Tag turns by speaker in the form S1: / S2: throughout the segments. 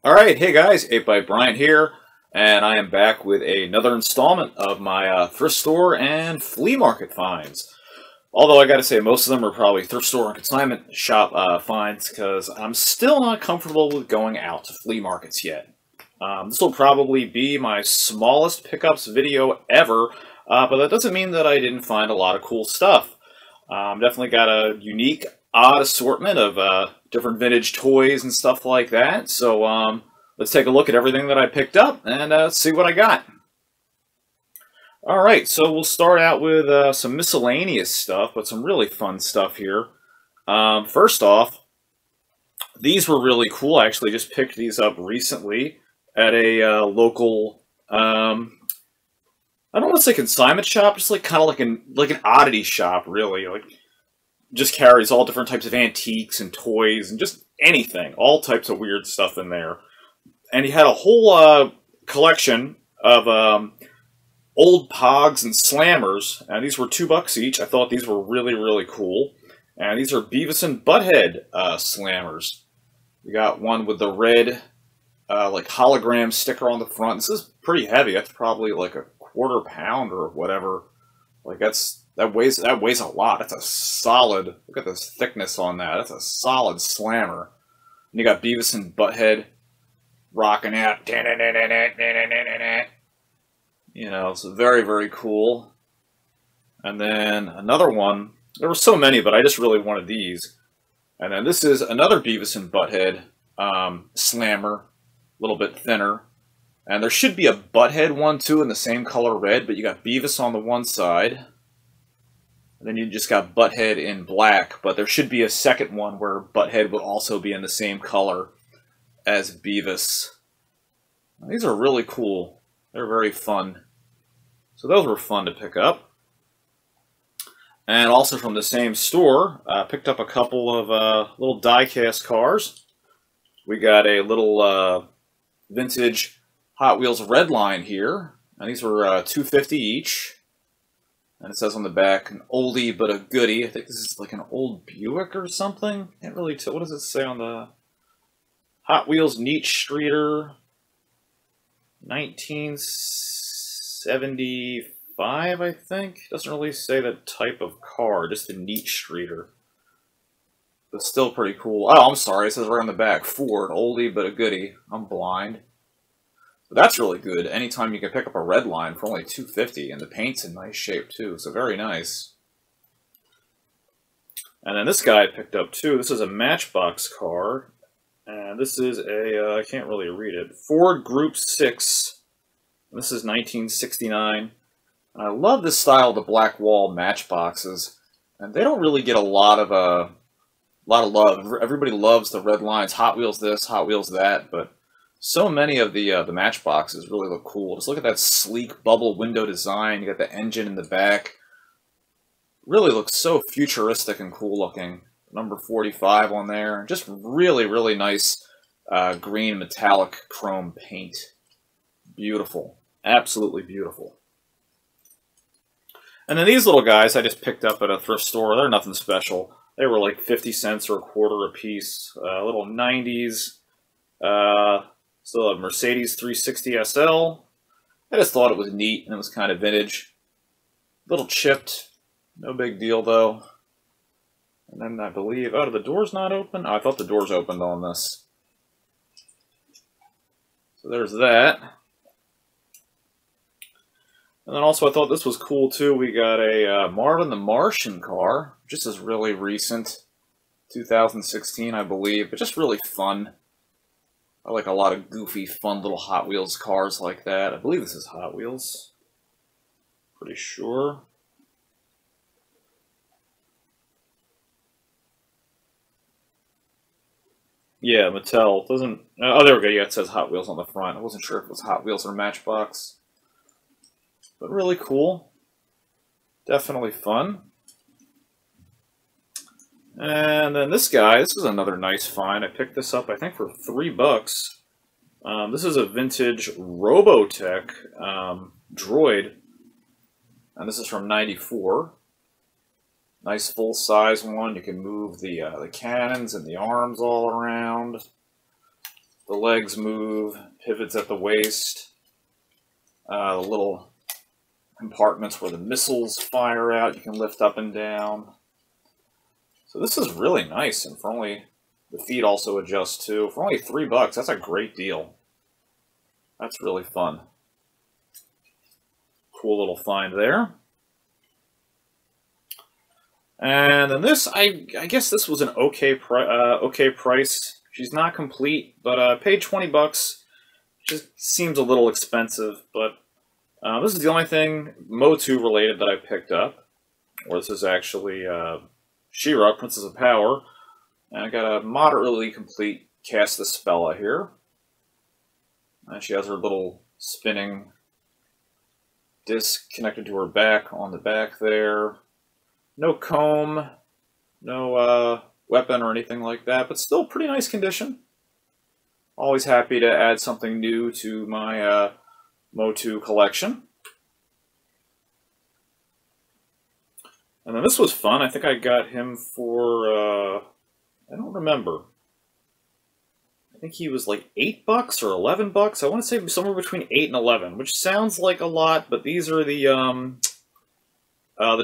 S1: Alright, hey guys, 8 Brian here, and I am back with another installment of my thrift store and flea market finds. Although I gotta say, most of them are probably thrift store and consignment shop finds, because I'm still not comfortable with going out to flea markets yet. This will probably be my smallest pickups video ever, but that doesn't mean that I didn't find a lot of cool stuff. Definitely got a unique, odd assortment of different vintage toys and stuff like that. So let's take a look at everything that I picked up and see what I got. Alright, so we'll start out with some miscellaneous stuff, but some really fun stuff here. First off, these were really cool. I actually just picked these up recently at a local, I don't want to say consignment shop, just like kind of like an oddity shop, really. Like, just carries all different types of antiques and toys and just anything, all types of weird stuff in there. And he had a whole collection of old Pogs and Slammers, and these were $2 each. I thought these were really, really cool. And these are Beavis and Butthead Slammers. We got one with the red, like hologram sticker on the front. This is pretty heavy. That's probably like a quarter pound or whatever. Like that weighs a lot. That's a solid. Look at this thickness on that. That's a solid slammer. And you got Beavis and Butthead rocking out. You know, it's very, very cool. And then another one. There were so many, but I just really wanted these. And then this is another Beavis and Butthead slammer, a little bit thinner. And there should be a Butthead one too in the same color red, but you got Beavis on the one side. And then you just got Butthead in black, but there should be a second one where Butthead would also be in the same color as Beavis. These are really cool. They're very fun. So those were fun to pick up. And also from the same store, I picked up a couple of little die-cast cars. We got a little vintage Hot Wheels red line here. And these were $2.50 each. And it says on the back, an oldie but a goodie. I think this is like an old Buick or something. Can't really tell. What does it say on the Hot Wheels Neat Streeter? 1975, I think. Doesn't really say the type of car, just a Neat Streeter. But still pretty cool. Oh, I'm sorry, it says right on the back, Ford, oldie but a goodie. I'm blind. But that's really good. Anytime you can pick up a red line for only $2.50, and the paint's in nice shape too, so very nice. And then this guy I picked up too. This is a Matchbox car. And this is a, I can't really read it, Ford Group 6. This is 1969. And I love this style of the black wall Matchboxes. And they don't really get a lot of love. Everybody loves the red lines, Hot Wheels this, Hot Wheels that, but so many of the Matchboxes really look cool. Just look at that sleek bubble window design. You got the engine in the back. Really looks so futuristic and cool looking. Number 45 on there. Just really, really nice green metallic chrome paint. Beautiful. Absolutely beautiful. And then these little guys I just picked up at a thrift store. They're nothing special. They were like 50 cents or a quarter a piece. Little 90s. Still a Mercedes 360 SL. I just thought it was neat and it was kind of vintage. Little chipped. No big deal though. And then I believe, oh, the door's not open? Oh, I thought the doors opened on this. So there's that. And then also I thought this was cool too. We got a Marvin the Martian car. Just is really recent. 2016, I believe. But just really fun. I like a lot of goofy, fun little Hot Wheels cars like that. I believe this is Hot Wheels. Pretty sure. Yeah, Mattel doesn't. Oh, there we go. Yeah, it says Hot Wheels on the front. I wasn't sure if it was Hot Wheels or Matchbox. But really cool. Definitely fun. And then this guy, this is another nice find. I picked this up, I think, for $3. This is a vintage Robotech droid. And this is from '94. Nice full-size one. You can move the cannons and the arms all around. The The legs move, pivots at the waist, the little compartments where the missiles fire out, you can lift up and down. So this is really nice, and for only, the feet also adjust too. For only $3, that's a great deal. That's really fun. Cool little find there. And then this, I guess this was an okay price. She's not complete, but paid $20. Just seems a little expensive, but this is the only thing Motu related that I picked up. Or this is actually She-Ra, Princess of Power. And I got a moderately complete Castaspella here. And she has her little spinning disc connected to her back on the back there. No comb, no weapon or anything like that, but still pretty nice condition. Always happy to add something new to my Motu collection. And then this was fun. I think I got him for, I don't remember. I think he was like $8 or $11. I want to say somewhere between 8 and 11, which sounds like a lot, but these are the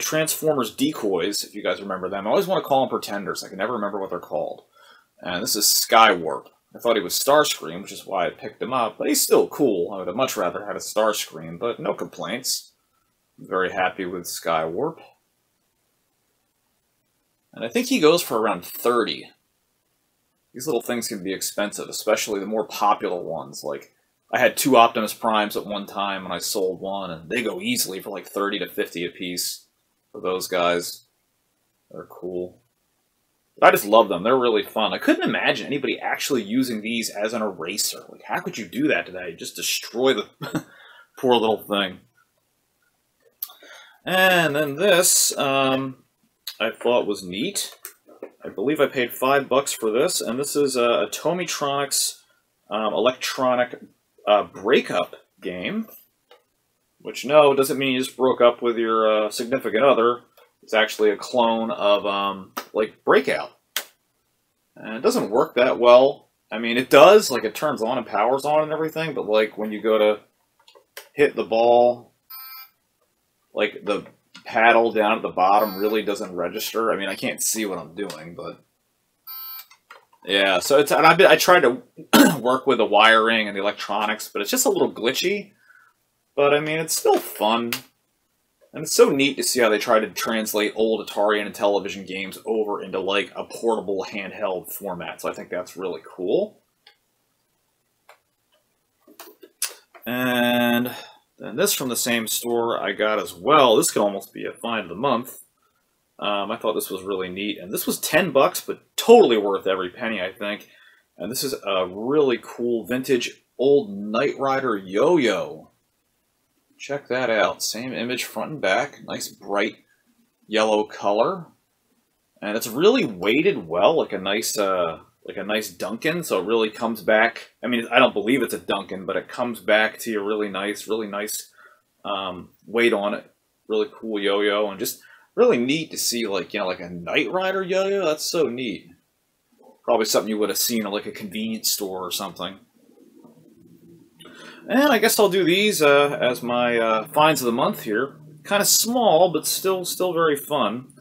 S1: Transformers decoys, if you guys remember them. I always want to call them Pretenders. I can never remember what they're called. And this is Skywarp. I thought he was Starscream, which is why I picked him up, but he's still cool. I would have much rather had a Starscream, but no complaints. I'm very happy with Skywarp. And I think he goes for around 30. These little things can be expensive, especially the more popular ones. Like, I had 2 Optimus Primes at one time, and I sold one, and they go easily for like 30 to 50 a piece for those guys. They're cool. I just love them. They're really fun. I couldn't imagine anybody actually using these as an eraser. Like, how could you do that today? Just destroy the poor little thing. And then this, I thought was neat. I believe I paid $5 for this, and this is a Tomitronics electronic breakup game. Which, no, doesn't mean you just broke up with your significant other. It's actually a clone of, like, Breakout. And it doesn't work that well. I mean, it does, like, it turns on and powers on and everything, but, like, when you go to hit the ball, like, the paddle down at the bottom really doesn't register. I mean, I can't see what I'm doing, but... yeah, so it's... and I tried to work with the wiring and the electronics, but it's just a little glitchy. But, I mean, it's still fun. And it's so neat to see how they try to translate old Atari and Intellivision games over into, like, a portable handheld format. So I think that's really cool. And then this from the same store I got as well. This could almost be a find of the month. I thought this was really neat. And this was $10, but totally worth every penny, I think. And this is a really cool vintage old Knight Rider yo-yo. Check that out. Same image front and back. Nice bright yellow color. And it's really weighted well, like a nice Duncan, so it really comes back. I mean, I don't believe it's a Duncan, but it comes back to you really nice weight on it. Really cool yo-yo, and just really neat to see, like, you know, like a Knight Rider yo-yo. That's so neat. Probably something you would have seen at like a convenience store or something. And I guess I'll do these as my finds of the month here. Kind of small, but still very fun.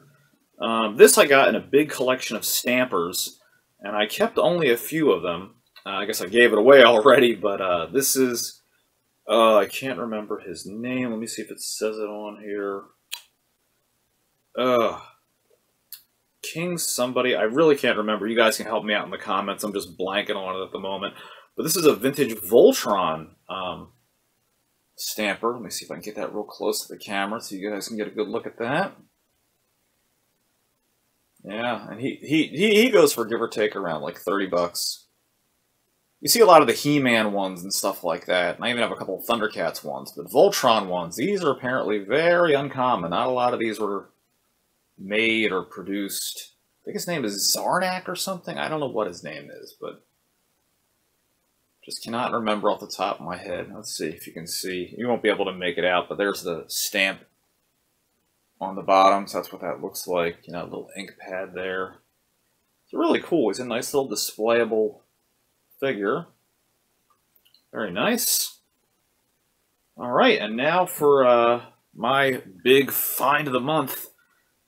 S1: This I got in a big collection of stampers, and I kept only a few of them. I guess I gave it away already, but this is... I can't remember his name. Let me see if it says it on here. King somebody. I really can't remember. You guys can help me out in the comments. I'm just blanking on it at the moment. But this is a vintage Voltron stamper. Let me see if I can get that real close to the camera so you guys can get a good look at that. Yeah, and he goes for give or take around like $30. You see a lot of the He-Man ones and stuff like that, and I even have a couple of Thundercats ones. But Voltron ones, these are apparently very uncommon. Not a lot of these were made or produced. I think his name is Zarnak or something. I don't know what his name is, but just cannot remember off the top of my head. Let's see if you can see. You won't be able to make it out, but there's the stamp on the bottom, so that's what that looks like. You know, a little ink pad there. It's really cool. He's a nice little displayable figure. Very nice. All right, and now for my big find of the month.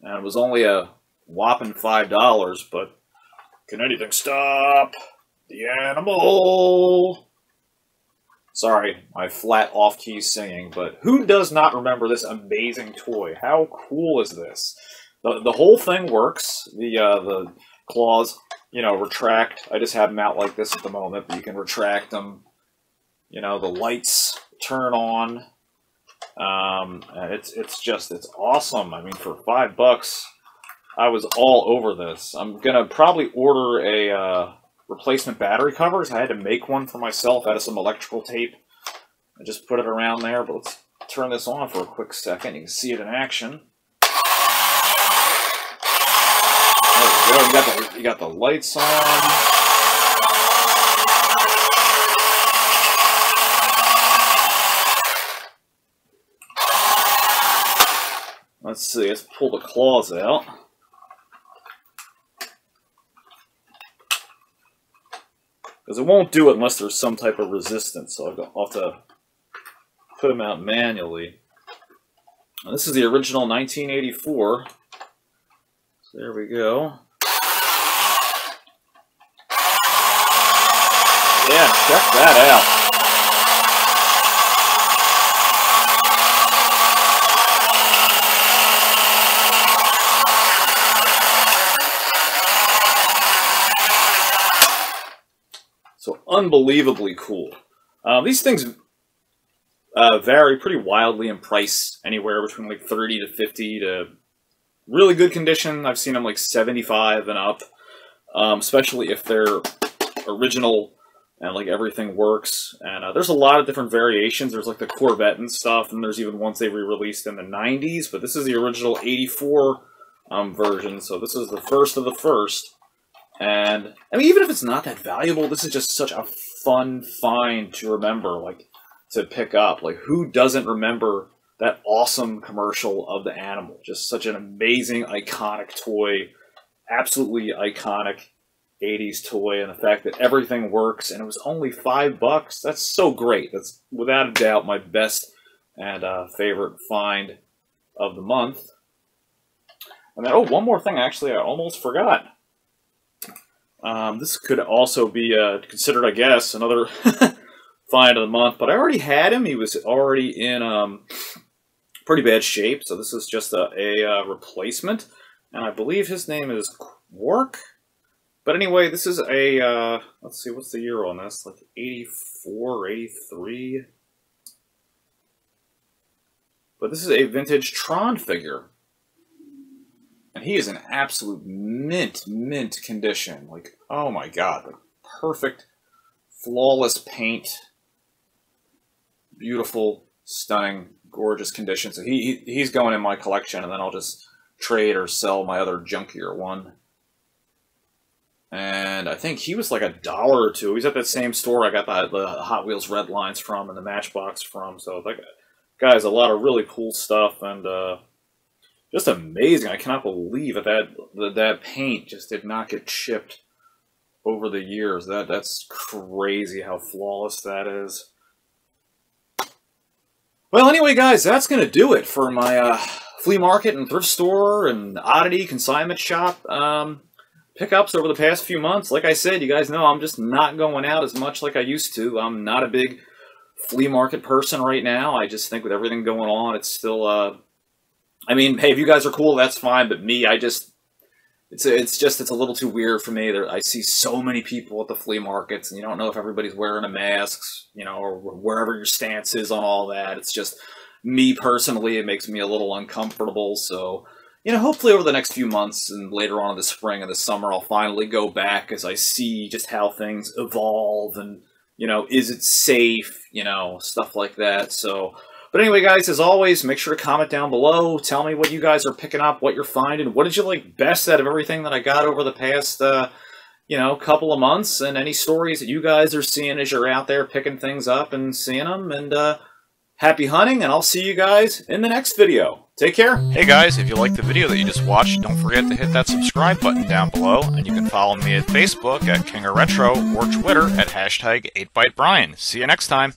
S1: And it was only a whopping $5, but can anything stop the animal? Sorry, my flat off-key singing, but who does not remember this amazing toy? How cool is this? The whole thing works. The claws, you know, retract. I just have them out like this at the moment, but you can retract them. You know, the lights turn on. And it's awesome. I mean, for $5, I was all over this. I'm gonna probably order a replacement battery covers. I had to make one for myself out of some electrical tape. I just put it around there, but let's turn this on for a quick second. You can see it in action. There we go. You got the lights on. Let's see, let's pull the claws out. Because it won't do it unless there's some type of resistance, so I'll have to put them out manually. Now, this is the original 1984. So there we go. Yeah, check that out. So unbelievably cool. These things vary pretty wildly in price, anywhere between like 30 to 50 to really good condition. I've seen them like 75 and up, especially if they're original and like everything works. And there's a lot of different variations. There's like the Corvette and stuff, and there's even ones they re-released in the 90s, but this is the original 84 version, so this is the first of the first. And, I mean, even if it's not that valuable, this is just such a fun find to remember, like, to pick up. Like, who doesn't remember that awesome commercial of the animal? Just such an amazing, iconic toy. Absolutely iconic 80s toy. And the fact that everything works, and it was only $5. That's so great. That's, without a doubt, my best and favorite find of the month. And then, oh, one more thing, actually, I almost forgot. This could also be considered, I guess, another find of the month, but I already had him. He was already in pretty bad shape, so this is just a replacement, and I believe his name is Quark. But anyway, this is a, let's see, what's the year on this? Like 84 or 83? But this is a vintage Tron figure. And he is in absolute mint condition. Like, oh my god. Like, perfect, flawless paint. Beautiful, stunning, gorgeous condition. So he's going in my collection, and then I'll just trade or sell my other junkier one. And I think he was like $1 or $2. He's at that same store I got the Hot Wheels Red Lines from and the Matchbox from. So, that guy's a lot of really cool stuff, and just amazing. I cannot believe that paint just did not get chipped over the years. That's crazy how flawless that is. Well, anyway, guys, that's going to do it for my flea market and thrift store and oddity consignment shop pickups over the past few months. Like I said, you guys know I'm just not going out as much like I used to. I'm not a big flea market person right now. I just think with everything going on, it's still... I mean, hey, if you guys are cool, that's fine, but me, it's a little too weird for me. I see so many people at the flea markets, and you don't know if everybody's wearing a mask, you know, or wherever your stance is on all that. It's just, me personally, it makes me a little uncomfortable, so, you know, hopefully over the next few months and later on in the spring and the summer, I'll finally go back as I see just how things evolve and, you know, is it safe, you know, stuff like that, so... But anyway, guys, as always, make sure to comment down below. Tell me what you guys are picking up, what you're finding. What did you like best out of everything that I got over the past, you know, couple of months? And any stories that you guys are seeing as you're out there picking things up and seeing them. And happy hunting, and I'll see you guys in the next video. Take care.
S2: Hey guys, if you liked the video that you just watched, don't forget to hit that subscribe button down below, and you can follow me at Facebook at King of Retro or Twitter at #8ByteBrian. See you next time.